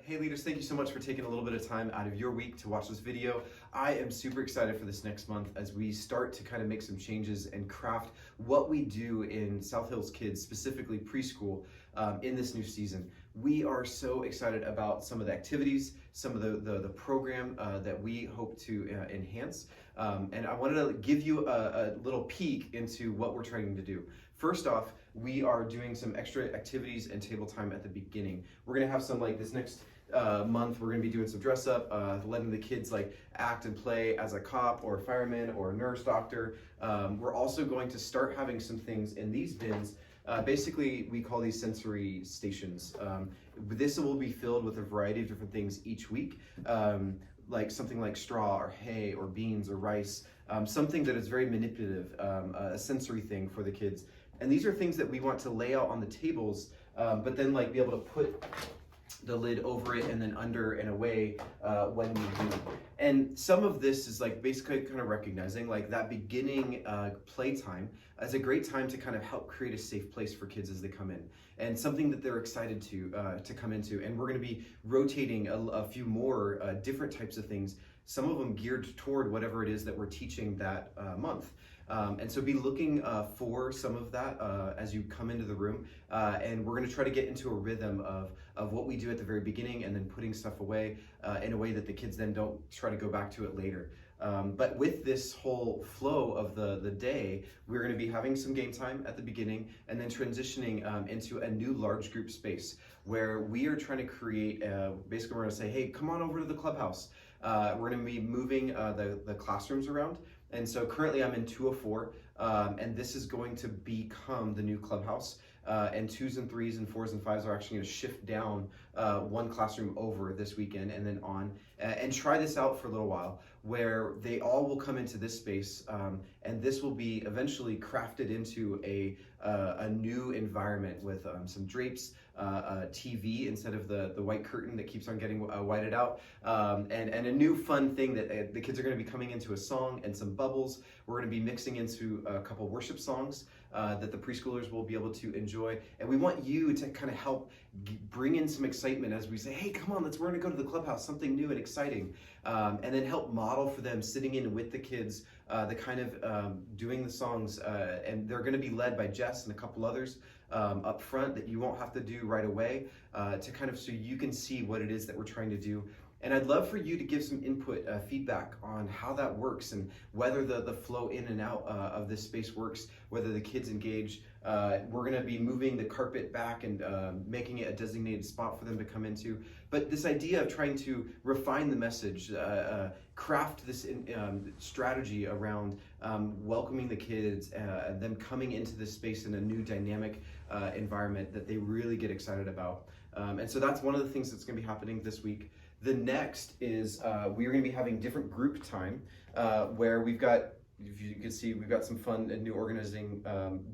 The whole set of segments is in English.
Hey leaders, thank you so much for taking a little bit of time out of your week to watch this video. I am super excited for this next month as we start to kind of make some changes and craft what we do in South Hills Kids, specifically preschool, in this new season. We are so excited about some of the activities, some of the program that we hope to enhance. And I wanted to give you a little peek into what we're trying to do. First off, we are doing some extra activities and table time at the beginning. We're gonna have some, like this next month, we're gonna be doing some dress up, letting the kids like act and play as a cop or a fireman or a nurse doctor. We're also going to start having some things in these bins. Basically, we call these sensory stations. This will be filled with a variety of different things each week, like something like straw or hay or beans or rice, something that is very manipulative, a sensory thing for the kids. And these are things that we want to lay out on the tables, but then like be able to put the lid over it and then under and away when we do. And some of this is like basically kind of recognizing like that beginning playtime as a great time to kind of help create a safe place for kids as they come in, and something that they're excited to come into. And we're going to be rotating a few more different types of things, some of them geared toward whatever it is that we're teaching that month. And so be looking for some of that as you come into the room, and we're going to try to get into a rhythm of what we do at the very beginning and then putting stuff away in a way that the kids then don't try to go back to it later. But with this whole flow of the day, we're going to be having some game time at the beginning and then transitioning into a new large group space where we are trying to create, basically we're going to say, hey, come on over to the Clubhouse. We're going to be moving the classrooms around. And so currently I'm in 204, and this is going to become the new Clubhouse. And 2s and 3s and 4s and 5s are actually going to shift down one classroom over this weekend and then on, and try this out for a little while where they all will come into this space, and this will be eventually crafted into a new environment with some drapes, TV instead of the white curtain that keeps on getting whited out, and a new fun thing that the kids are going to be coming into a song and some bubbles. We're going to be mixing into a couple worship songs that the preschoolers will be able to enjoy, and we want you to kind of help bring in some excitement as we say, hey, come on, we're going to go to the Clubhouse, something new and exciting, and then help model for them sitting in with the kids, the kind of doing the songs, and they're going to be led by Jess and a couple others up front that you won't have to do right away, to kind of so you can see what it is that we're trying to do. And I'd love for you to give some input, feedback on how that works and whether the flow in and out of this space works, whether the kids engage. We're going to be moving the carpet back and making it a designated spot for them to come into. But this idea of trying to refine the message, craft this strategy around welcoming the kids, them coming into this space in a new dynamic environment that they really get excited about. And so that's one of the things that's going to be happening this week. The next is we're going to be having different group time where we've got, if you can see, we've got some fun and new organizing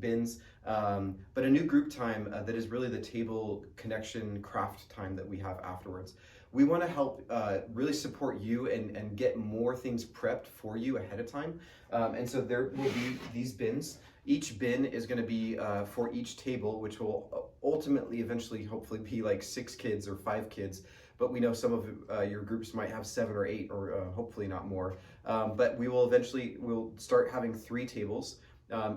bins, but a new group time that is really the table connection craft time that we have afterwards. We want to help really support you and get more things prepped for you ahead of time. And so there will be these bins. Each bin is going to be for each table, which will ultimately, eventually, hopefully be like 6 kids or 5 kids. But we know some of your groups might have 7 or 8, or hopefully not more. But we'll start having 3 tables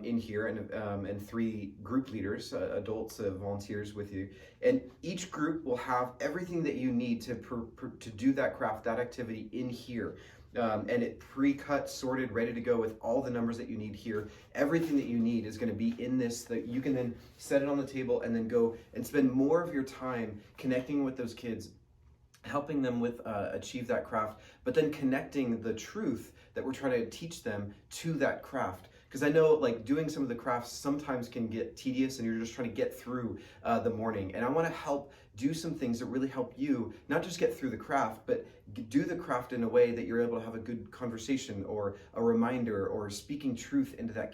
in here, and 3 group leaders, adults, volunteers with you. And each group will have everything that you need to do that craft, that activity in here. And it pre-cut, sorted, ready to go with all the numbers that you need here. Everything that you need is going to be in this, that you can then set it on the table and then go and spend more of your time connecting with those kids, helping them with achieve that craft, but then connecting the truth that we're trying to teach them to that craft. Because I know like doing some of the crafts sometimes can get tedious and you're just trying to get through the morning. And I want to help do some things that really help you not just get through the craft, but do the craft in a way that you're able to have a good conversation or a reminder or speaking truth into that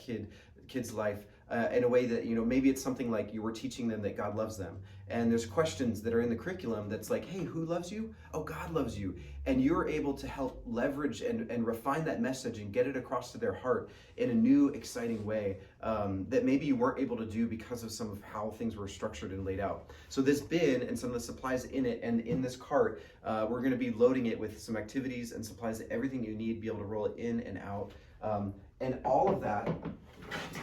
kid's life in a way that, maybe it's something like you were teaching them that God loves them. And there's questions that are in the curriculum that's like, hey, who loves you? Oh, God loves you. And you're able to help leverage and refine that message and get it across to their heart in a new, exciting way that maybe you weren't able to do because of some of how things were structured and laid out. So this bin and some of the supplies in it and in this cart, we're going to be loading it with some activities and supplies, everything you need, be able to roll it in and out. And all of that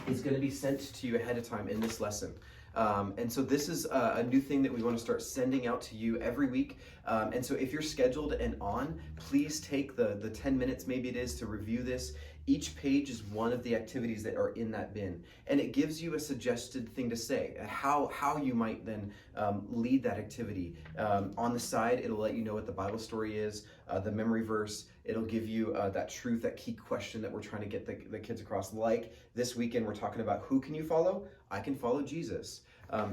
is going to be sent to you ahead of time in this lesson. And so this is a new thing that we want to start sending out to you every week. And so if you're scheduled and on, please take the 10 minutes maybe it is to review this. Each page is one of the activities that are in that bin, and it gives you a suggested thing to say, how you might then lead that activity. On the side, it'll let you know what the Bible story is, the memory verse. It'll give you that truth, that key question that we're trying to get the kids across. Like this weekend, we're talking about who can you follow? I can follow Jesus.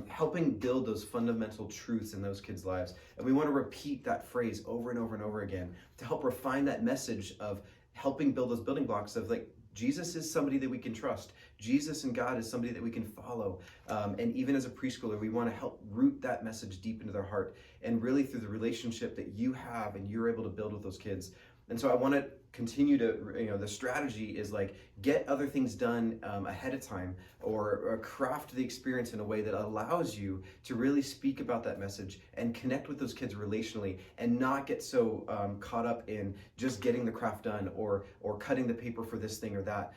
Helping build those fundamental truths in those kids' lives. And we want to repeat that phrase over and over and over again to help refine that message of helping build those building blocks of like, Jesus is somebody that we can trust. Jesus and God is somebody that we can follow. And even as a preschooler, we want to help root that message deep into their heart and really through the relationship that you have and you're able to build with those kids. And so I want to continue to, the strategy is like get other things done ahead of time or craft the experience in a way that allows you to really speak about that message and connect with those kids relationally and not get so caught up in just getting the craft done or cutting the paper for this thing or that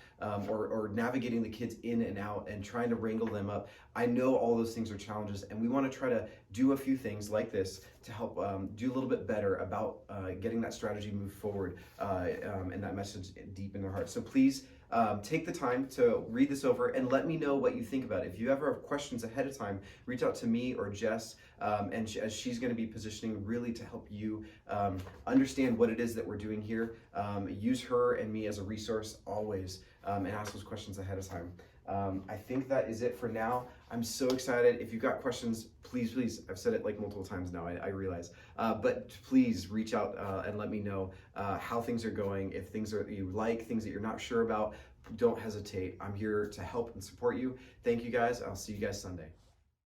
or navigating the kids in and out and trying to wrangle them up. I know all those things are challenges, and we want to try to do a few things like this to help do a little bit better about getting that strategy moved forward and that message deep in their heart. So please take the time to read this over and let me know what you think about it. If you ever have questions ahead of time, reach out to me or Jess, as she's going to be positioning really to help you understand what it is that we're doing here. Use her and me as a resource always, and ask those questions ahead of time. I think that is it for now. I'm so excited. If you've got questions, please, I've said it like multiple times now, I realize, but please reach out and let me know how things are going. If things are you like, things that you're not sure about, don't hesitate. I'm here to help and support you. Thank you guys. I'll see you guys Sunday.